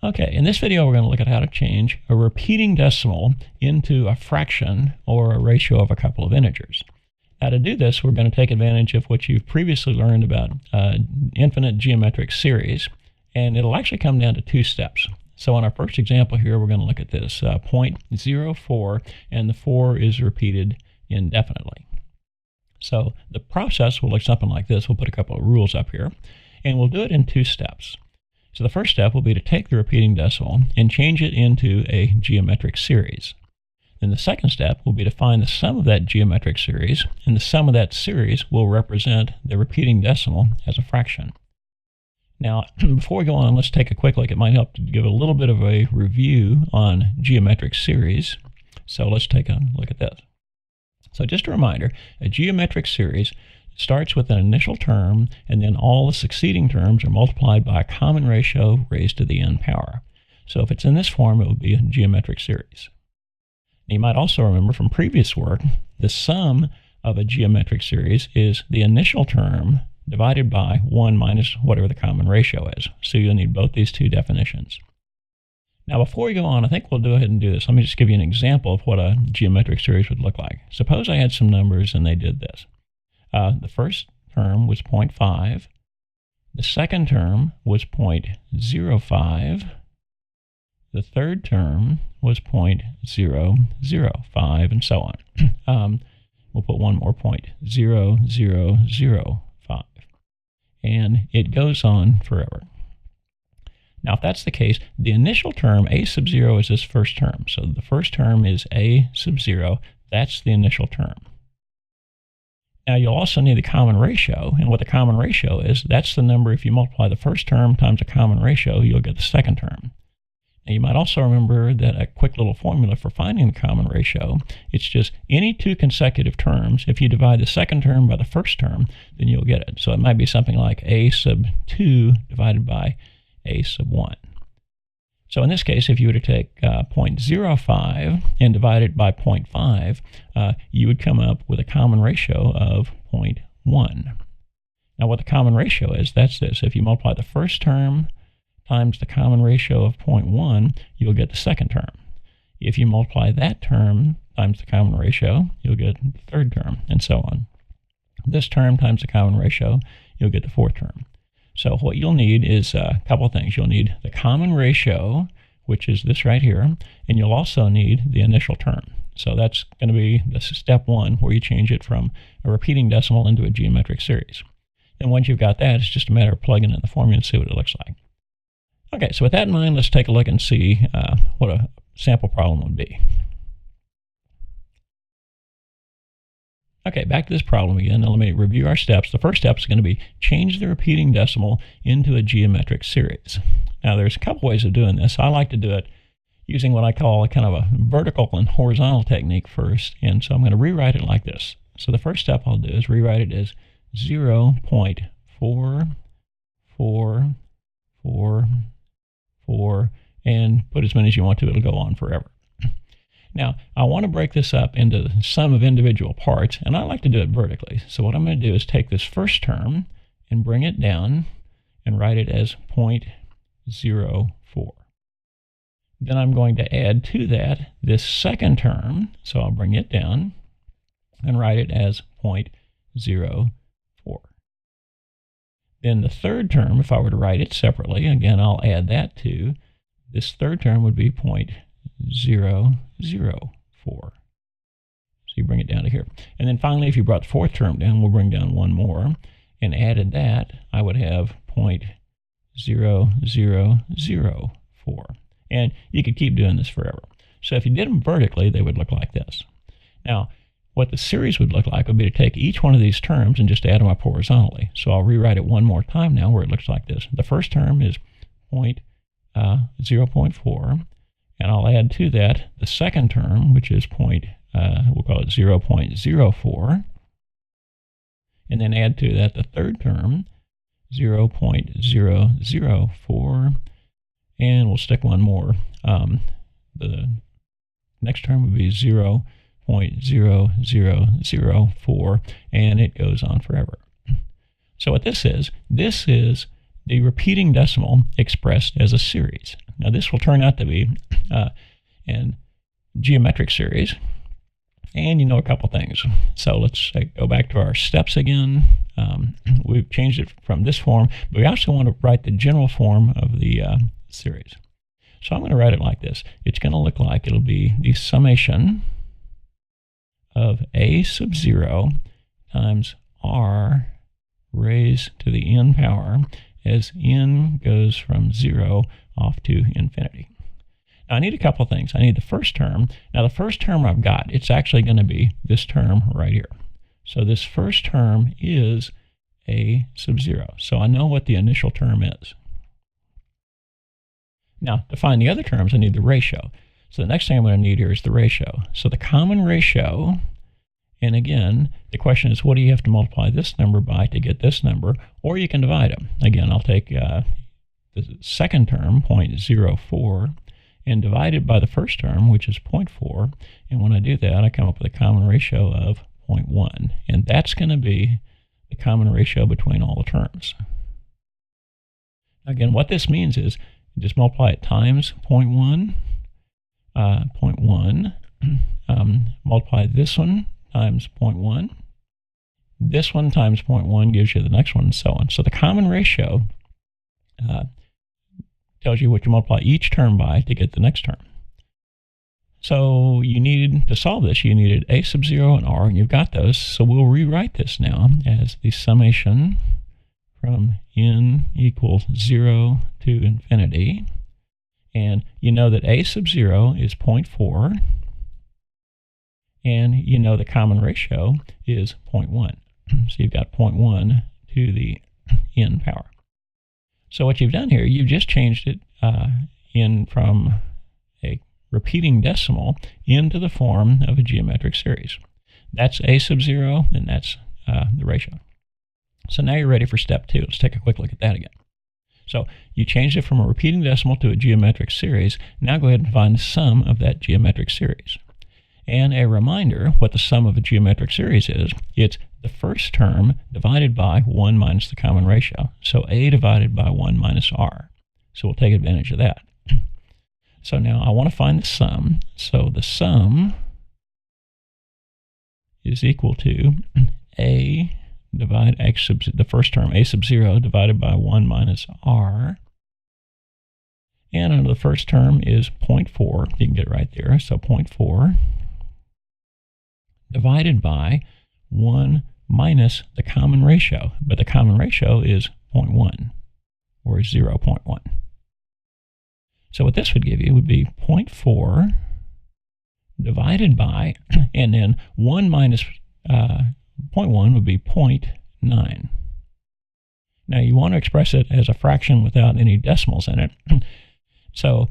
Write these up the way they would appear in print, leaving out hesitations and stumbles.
Okay, in this video we're going to look at how to change a repeating decimal into a fraction or a ratio of a couple of integers. Now to do this, we're going to take advantage of what you've previously learned about infinite geometric series, and it'll actually come down to two steps. So on our first example here, we're going to look at this 0.04, and the 4 is repeated indefinitely. So the process will look something like this. We'll put a couple of rules up here, and we'll do it in two steps. So the first step will be to take the repeating decimal and change it into a geometric series. Then the second step will be to find the sum of that geometric series, and the sum of that series will represent the repeating decimal as a fraction. Now, before we go on, let's take a quick look. It might help to give a little bit of a review on geometric series. So let's take a look at this. So just a reminder, a geometric series starts with an initial term, and then all the succeeding terms are multiplied by a common ratio raised to the n power. So if it's in this form, it would be a geometric series. You might also remember from previous work, the sum of a geometric series is the initial term divided by 1 minus whatever the common ratio is. So you'll need both these two definitions. Now before we go on, I think we'll go ahead and do this. Let me just give you an example of what a geometric series would look like. Suppose I had some numbers and they did this. The first term was 0.5. The second term was 0.05. The third term was 0.005, and so on. We'll put one more 0.0005. And it goes on forever. Now, if that's the case, the initial term, a sub 0, is this first term. So the first term is a sub 0. That's the initial term. Now, you'll also need the common ratio. And what the common ratio is, that's the number, if you multiply the first term times a common ratio, you'll get the second term. Now, you might also remember that a quick little formula for finding the common ratio, it's just any two consecutive terms. If you divide the second term by the first term, then you'll get it. So it might be something like a sub 2 divided by a sub 1. So in this case, if you were to take 0.05 and divide it by 0.5, you would come up with a common ratio of 0.1. Now what the common ratio is, that's this. If you multiply the first term times the common ratio of 0.1, you'll get the second term. If you multiply that term times the common ratio, you'll get the third term, and so on. This term times the common ratio, you'll get the fourth term. So what you'll need is a couple of things. You'll need the common ratio, which is this right here, and you'll also need the initial term. So that's going to be the step one, where you change it from a repeating decimal into a geometric series. And once you've got that, it's just a matter of plugging in the formula and see what it looks like. Okay, so with that in mind, let's take a look and see what a sample problem would be. Okay, back to this problem again. Now let me review our steps. The first step is going to be change the repeating decimal into a geometric series. Now there's a couple ways of doing this. I like to do it using what I call kind of a vertical and horizontal technique first, and so I'm going to rewrite it like this. So the first step I'll do is rewrite it as 0.4444, and put as many as you want to. It'll go on forever. Now, I want to break this up into the sum of individual parts, and I like to do it vertically. So what I'm going to do is take this first term and bring it down and write it as 0.04. Then I'm going to add to that this second term, so I'll bring it down and write it as 0.04. Then the third term, if I were to write it separately, again, I'll add that to. This third term would be 0.004. So you bring it down to here. And then finally, if you brought the fourth term down, we'll bring down one more, and added that, I would have 0.0004. And you could keep doing this forever. So if you did them vertically, they would look like this. Now, what the series would look like would be to take each one of these terms and just add them up horizontally. So I'll rewrite it one more time now, where it looks like this. The first term is 0.4. And I'll add to that the second term, which is we'll call it 0.04. And then add to that the third term, 0.004. And we'll stick one more. The next term would be 0.0004, and it goes on forever. So what this is the repeating decimal expressed as a series. Now this will turn out to be an geometric series, and you know a couple things. So let's go back to our steps again. We've changed it from this form, but we also want to write the general form of the series. So I'm going to write it like this. It's going to look like it'll be the summation of a sub 0 times r raised to the n power as n goes from 0 off to infinity. Now I need a couple things. I need the first term. Now the first term I've got, it's actually going to be this term right here. So this first term is a sub 0. So I know what the initial term is. Now to find the other terms, I need the ratio. So the next thing I'm going to need here is the ratio. So the common ratio, and again, the question is, what do you have to multiply this number by to get this number? Or you can divide them. Again, I'll take the second term, 0.04, and divide it by the first term, which is 0.4. And when I do that, I come up with a common ratio of 0.1. And that's going to be the common ratio between all the terms. Again, what this means is just multiply it times 0.1, 0.1, multiply this one times 0.1. This one times 0.1 gives you the next one, and so on. So the common ratio tells you what you multiply each term by to get the next term. So you needed, to solve this, you needed a sub 0 and r, and you've got those. So we'll rewrite this now as the summation from n equals 0 to infinity. And you know that a sub 0 is 0.4. And you know the common ratio is 0.1. So you've got 0.1 to the n power. So what you've done here, you've just changed it in from a repeating decimal into the form of a geometric series. That's a sub 0, and that's the ratio. So now you're ready for step 2. Let's take a quick look at that again. So you changed it from a repeating decimal to a geometric series. Now go ahead and find the sum of that geometric series. And a reminder, what the sum of a geometric series is, it's the first term divided by 1 minus the common ratio. So a divided by 1 minus r. So we'll take advantage of that. So now I want to find the sum. So the sum is equal to a divide x sub, the first term, a sub 0, divided by 1 minus r. And the first term is 0.4. You can get it right there. So 0.4 divided by 1 minus the common ratio. But the common ratio is 0.1, or 0.1. So what this would give you would be 0.4 divided by, and then 1 minus 0.1 would be 0.9. Now you want to express it as a fraction without any decimals in it. So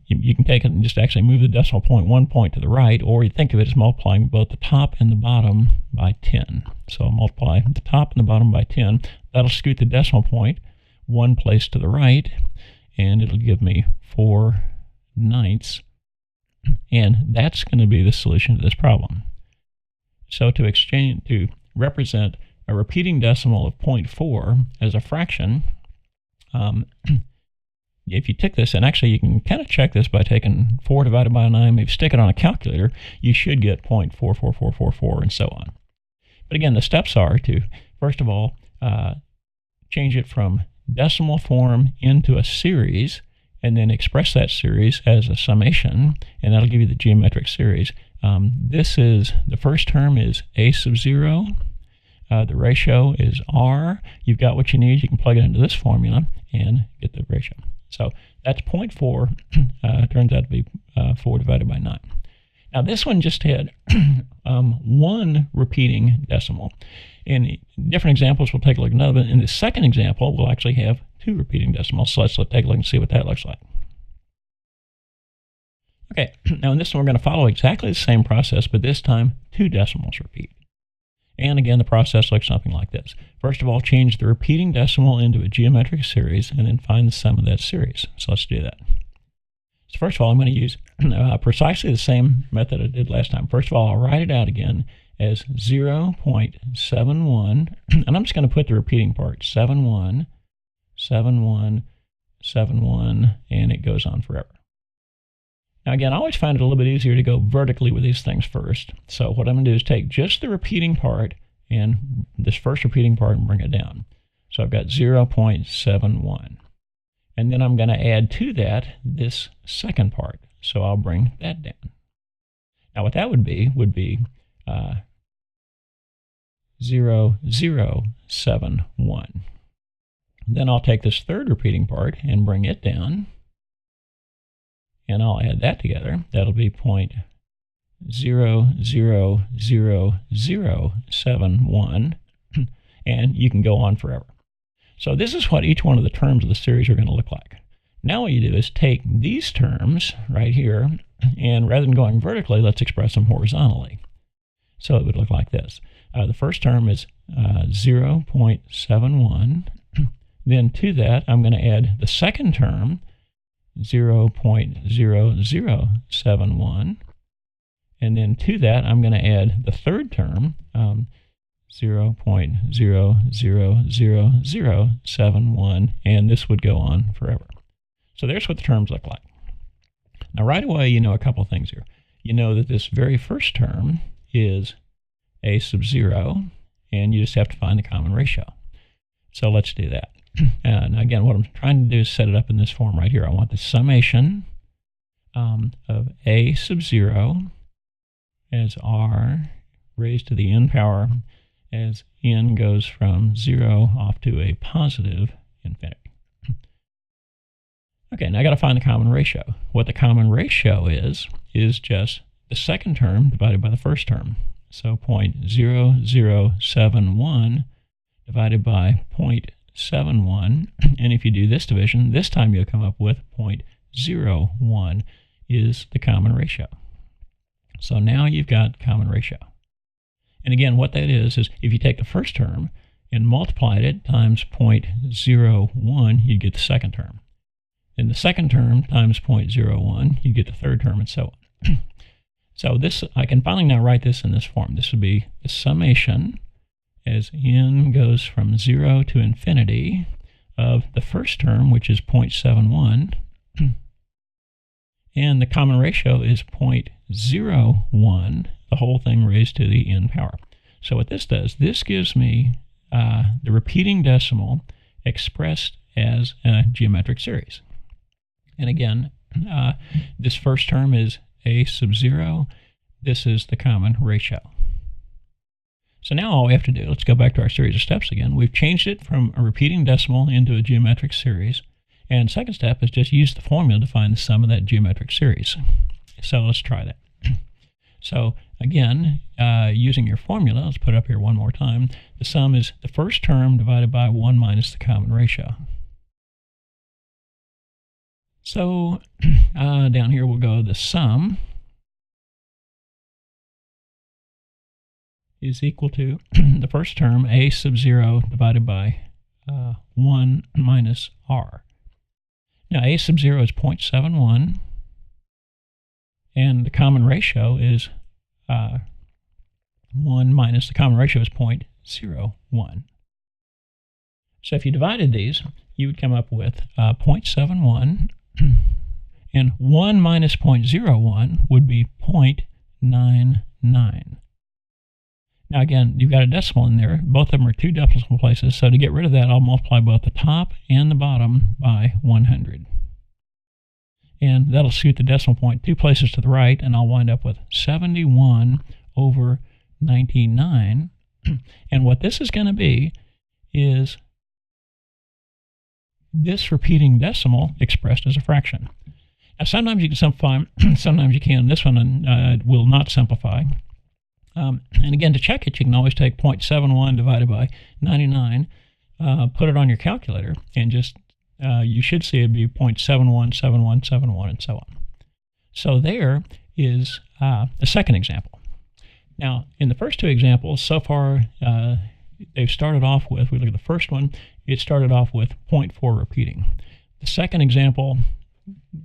you can take it and just actually move the decimal point 1 point to the right, or you think of it as multiplying both the top and the bottom by 10. So I'll multiply the top and the bottom by 10. That'll scoot the decimal point 1 place to the right, and it'll give me 4/9. And that's going to be the solution to this problem. So to represent a repeating decimal of 0.4 as a fraction, if you take this, and actually you can kind of check this by taking 4 divided by 9, maybe stick it on a calculator, you should get 0.44444 and so on. But again, the steps are to, first of all, change it from decimal form into a series, and then express that series as a summation, and that'll give you the geometric series. This is, the first term is a sub 0. The ratio is r. You've got what you need. You can plug it into this formula and get the ratio. So that's 0.4, turns out to be 4 divided by 9. Now this one just had one repeating decimal. In different examples, we'll take a look at another. In the second example, we'll actually have 2 repeating decimals. So let's take a look and see what that looks like. Okay, now in this one we're going to follow exactly the same process, but this time 2 decimals repeat. And again, the process looks something like this. First of all, change the repeating decimal into a geometric series, and then find the sum of that series. So let's do that. So first of all, I'm going to use precisely the same method I did last time. First of all, I'll write it out again as 0.71, and I'm just going to put the repeating part, 71, 71, 0.71, and it goes on forever. Now again, I always find it a little bit easier to go vertically with these things first. So what I'm going to do is take just the repeating part and this first repeating part and bring it down. So I've got 0.71. And then I'm going to add to that this second part. So I'll bring that down. Now what that would be 0.071. Then I'll take this third repeating part and bring it down. And I'll add that together. That'll be 0.00071. And you can go on forever. So this is what each one of the terms of the series are going to look like. Now what you do is take these terms right here, and rather than going vertically, let's express them horizontally. So it would look like this. The first term is 0.71. Then to that, I'm going to add the second term, 0.0071. And then to that, I'm going to add the third term, 0.00071, and this would go on forever. So there's what the terms look like. Now right away, you know a couple things here. You know that this very first term is a sub 0, and you just have to find the common ratio. So let's do that. And again, what I'm trying to do is set it up in this form right here. I want the summation of a sub 0 as r raised to the n power as n goes from 0 off to a positive infinity. Okay, now I got to find the common ratio. What the common ratio is just the second term divided by the first term. So 0.0071 divided by 0.71, and if you do this division, this time you'll come up with 0.01 is the common ratio. So now you've got common ratio. And again, what that is if you take the first term and multiplied it times 0.01, you get the second term. And the second term times 0.01, you get the third term, and so on. So this, I can finally now write this in this form. This would be the summation as n goes from 0 to infinity of the first term, which is 0.71, and the common ratio is 0.01, the whole thing raised to the n power. So what this does, this gives me the repeating decimal expressed as a geometric series. And again, this first term is a sub 0. This is the common ratio. So now all we have to do, let's go back to our series of steps again. We've changed it from a repeating decimal into a geometric series. And second step is just use the formula to find the sum of that geometric series. So let's try that. So again, using your formula, let's put it up here one more time. The sum is the first term divided by 1 minus the common ratio. So down here we'll go the sum is equal to the first term, a sub 0 divided by 1 minus r. Now a sub 0 is 0.71, and the common ratio is 1 minus the common ratio is 0.01. So if you divided these, you would come up with 0.71, and 1 minus 0.01 would be 0.99. Now again, you've got a decimal in there. Both of them are two decimal places, so to get rid of that, I'll multiply both the top and the bottom by 100. And that'll scoot the decimal point 2 places to the right, and I'll wind up with 71 over 99. And what this is going to be is this repeating decimal expressed as a fraction. Now sometimes you can simplify, sometimes you can. This one will not simplify. And again, to check it, you can always take 0.71 divided by 99, put it on your calculator, and just you should see it be 0.717171, and so on. So there is a second example. Now, in the first two examples, so far, they've started off with, we look at the first one, it started off with 0.4 repeating. The second example,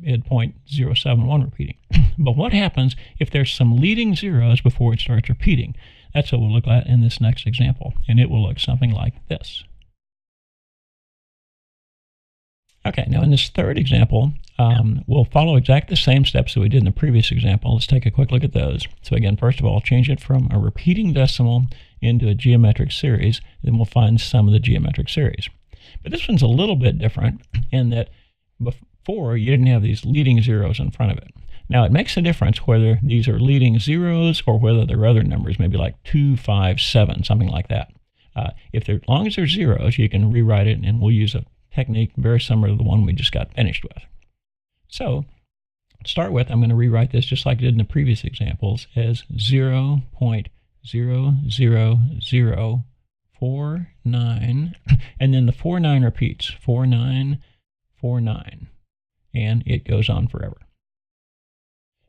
it had 0.071 repeating. But what happens if there's some leading zeros before it starts repeating? That's what we'll look at in this next example, and it will look something like this. Okay, now in this third example, we'll follow exactly the same steps that we did in the previous example. Let's take a quick look at those. So again, first of all, change it from a repeating decimal into a geometric series, then we'll find the sum of the geometric series. But this one's a little bit different in that before you didn't have these leading zeros in front of it. Now it makes a difference whether these are leading zeros or whether they're other numbers, maybe like 2, 5, 7, something like that. As long as they're zeros, you can rewrite it, and we'll use a technique very similar to the one we just got finished with. So to start with, I'm going to rewrite this just like I did in the previous examples as 0.00049, and then the 49 repeats, 4949, and it goes on forever.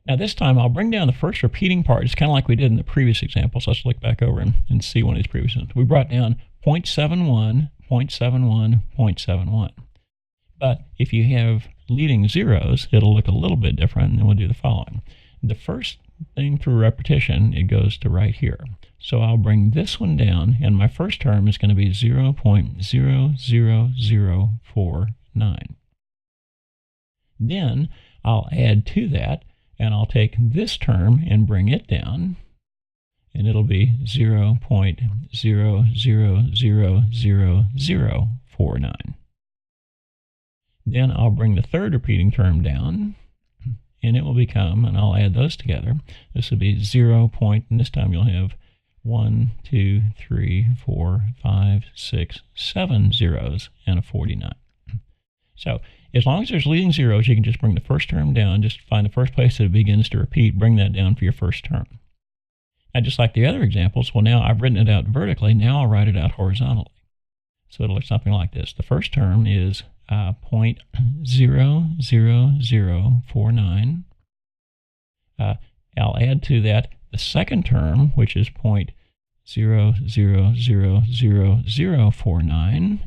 Now this time I'll bring down the first repeating part. It's kind of like we did in the previous examples. Let's look back over and see one of these previous ones. We brought down 0.71, 0.71, 0.71. But if you have leading zeros, it'll look a little bit different, and then we'll do the following. The first thing through repetition, it goes to right here. So I'll bring this one down, and my first term is going to be 0.00049. Then I'll add to that, and I'll take this term and bring it down, and it'll be 0.0000049. Then I'll bring the third repeating term down, and it will become, and I'll add those together, this will be 0. And this time you'll have 1, 2, 3, 4, 5, 6, 7 zeros and a 49. So as long as there's leading zeros, you can just bring the first term down, just find the first place that it begins to repeat, bring that down for your first term. Now, just like the other examples, well, now I've written it out vertically, now I'll write it out horizontally. So it'll look something like this. The first term is 0.00049. I'll add to that the second term, which is 0.0000049.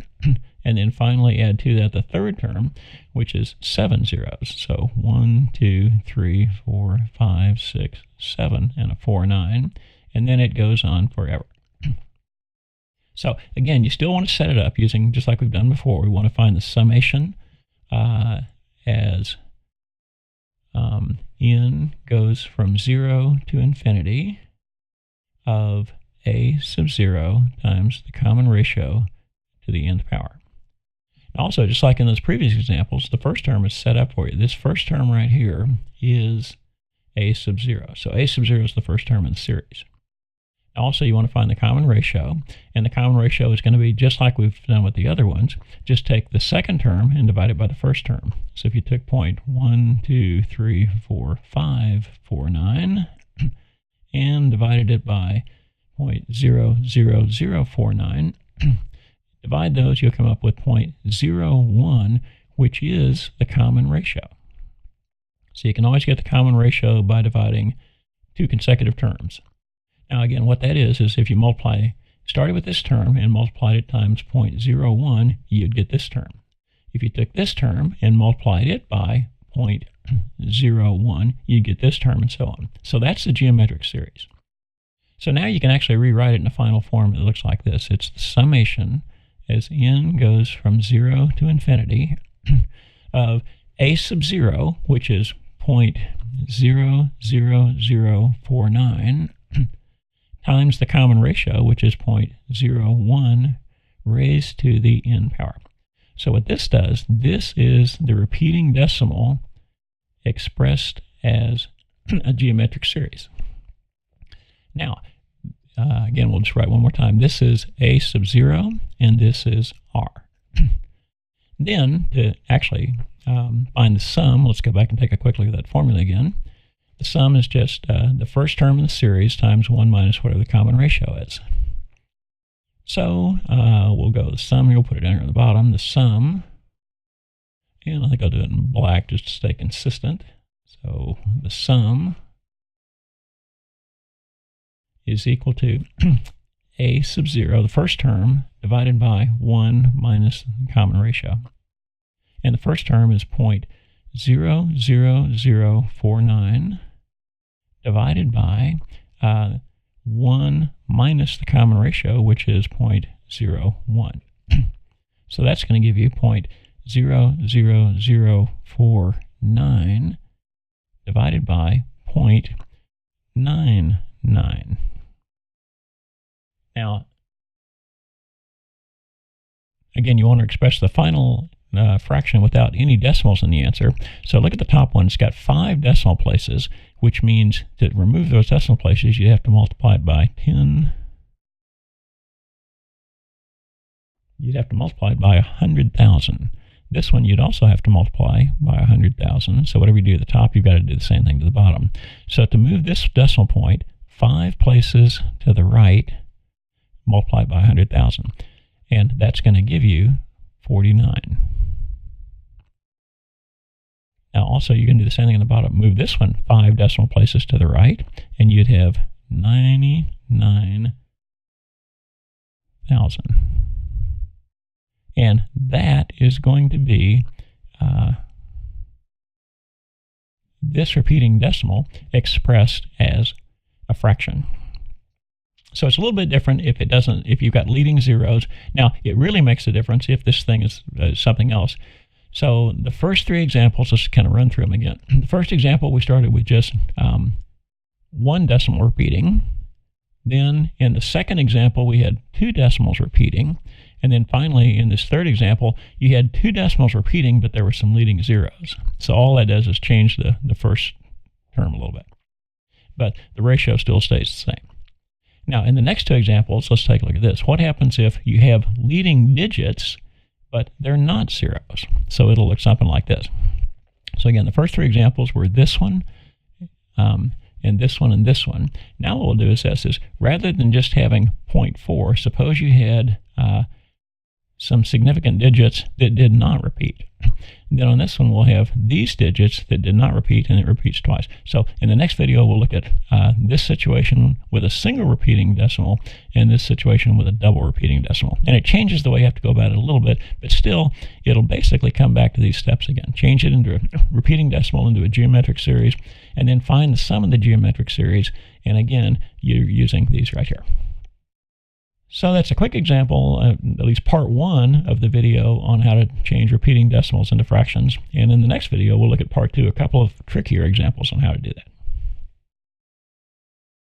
And then finally add to that the third term, which is 7 zeros. So 1, 2, 3, 4, 5, 6, 7, and a 49. And then it goes on forever. So again, you still want to set it up using, just like we've done before, we want to find the summation as n goes from 0 to infinity of a sub 0 times the common ratio to the nth power. Also, just like in those previous examples, the first term is set up for you. This first term right here is a sub 0. So a sub 0 is the first term in the series. Also, you want to find the common ratio, and the common ratio is going to be just like we've done with the other ones. Just take the second term and divide it by the first term. So if you took 0.1234549 and divided it by 0.00049, divide those, you'll come up with 0.01, which is the common ratio. So you can always get the common ratio by dividing two consecutive terms. Now again, what that is if you started with this term and multiplied it times 0.01, you'd get this term. If you took this term and multiplied it by 0.01, you'd get this term, and so on. So that's the geometric series. So now you can actually rewrite it in a final form that looks like this. It's the summation as n goes from 0 to infinity of a sub 0, which is 0.00049, times the common ratio, which is 0.01 raised to the n power. So what this does, this is the repeating decimal expressed as a geometric series. Now, again, we'll just write one more time. This is a sub 0, and this is r. Then, to actually find the sum, let's go back and take a quick look at that formula again. The sum is just the first term in the series times 1 minus whatever the common ratio is. So we'll go the sum here, we'll put it down here on the bottom. The sum, and I think I'll do it in black just to stay consistent. So the sum is equal to a sub 0, the first term, divided by 1 minus the common ratio. And the first term is 0.00049 divided by 1 minus the common ratio, which is 0.01. So that's going to give you 0.00049 divided by 0.99. Now, again, you want to express the final fraction without any decimals in the answer. So look at the top one. It's got 5 decimal places, which means to remove those decimal places, you have to multiply it by 10. You'd have to multiply it by 100,000. This one you'd also have to multiply by 100,000. So whatever you do at the top, you've got to do the same thing to the bottom. So to move this decimal point 5 places to the right, multiply by 100,000. And that's going to give you 49. Now also you can do the same thing on the bottom. Move this one 5 decimal places to the right, and you'd have 99,000. And that is going to be this repeating decimal expressed as a fraction. So it's a little bit different if you've got leading zeros. Now, it really makes a difference if this thing is something else. So the first 3 examples, let's kind of run through them again. The first example, we started with just 1 decimal repeating. Then in the second example, we had 2 decimals repeating. And then finally, in this third example, you had 2 decimals repeating, but there were some leading zeros. So all that does is change the first term a little bit. But the ratio still stays the same. Now, in the next 2 examples, let's take a look at this. What happens if you have leading digits, but they're not zeros? So it'll look something like this. So again, the first 3 examples were this one, and this one, and this one. Now what we'll do is this. Rather than just having 0.4, suppose you had some significant digits that did not repeat. And then on this one, we'll have these digits that did not repeat, and it repeats twice. So in the next video, we'll look at this situation with a single repeating decimal and this situation with a double repeating decimal. And it changes the way you have to go about it a little bit, but still, it'll basically come back to these steps again. Change it into a repeating decimal into a geometric series, and then find the sum of the geometric series. And again, you're using these right here. So that's a quick example, at least part 1 of the video on how to change repeating decimals into fractions. And in the next video, we'll look at part 2, a couple of trickier examples on how to do that.